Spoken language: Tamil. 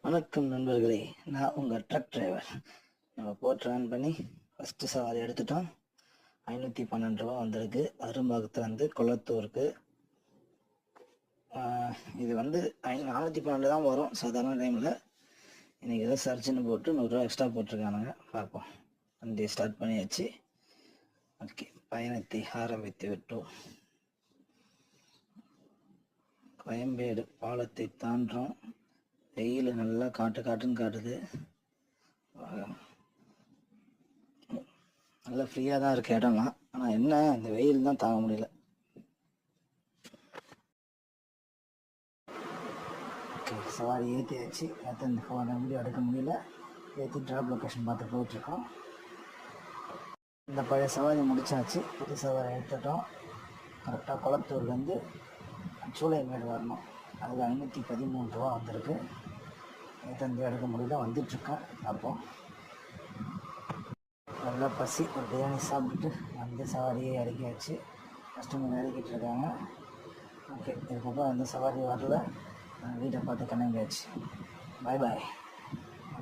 வணக்கம் நண்பர்களே, நான் உங்கள் ட்ரக் டிரைவர். நம்ம போட் ரன் பண்ணி ஃபஸ்ட்டு சவாரி எடுத்துட்டோம். 512 ரூபா வந்திருக்கு. அரும்பாக்கத்துலேருந்து கொளத்தூருக்கு. இது 412 தான் வரும் சாதாரண டைமில். இன்றைக்கி ஏதோ சர்ச்சுன்னு போட்டு 100 ரூபா எக்ஸ்ட்ரா போட்டிருக்கானுங்க. பார்ப்போம். வண்டியை ஸ்டார்ட் பண்ணியாச்சு. ஓகே, பயணத்தை ஆரம்பித்து விட்டோம். கோயம்பேடு பாலத்தை தாண்டுறோம். வெயில் நல்லா காட்டுன்னு காட்டுது. நல்லா ஃப்ரீயாக தான் இருக்கு இடம்லாம். ஆனால் என்ன, இந்த வெயில் தான் தாங்க முடியல. ஓகே, சவாரி ஏற்றியாச்சு. நேற்று இந்த ஃபோனை வீடியோ எடுக்க முடியல. ஏற்றி ட்ராப் லொக்கேஷன் பார்த்து போயிட்டுருக்கோம். இந்த பழைய சவாரி முடிச்சாச்சு. புது சவாரி எடுத்துட்டோம். கரெக்டாக கொளத்தூர்லேருந்து சூளைமேடு வரணும். அதில் 513 ரூபா வந்திருக்கு. நேற்று எடுக்க முடியல, வந்துட்டுருக்கேன். அப்போ நல்லா பசி, ஒரு பிரியாணி சாப்பிட்டுட்டு அந்த சவாரியை இறக்கியாச்சு. கஸ்டமர் இறக்கிட்டு இருக்காங்க. ஓகே, இதுக்கப்புறம் அந்த சவாரி வரல. வீட்டை பார்த்து கிளம்பியாச்சு. பாய் பாய்.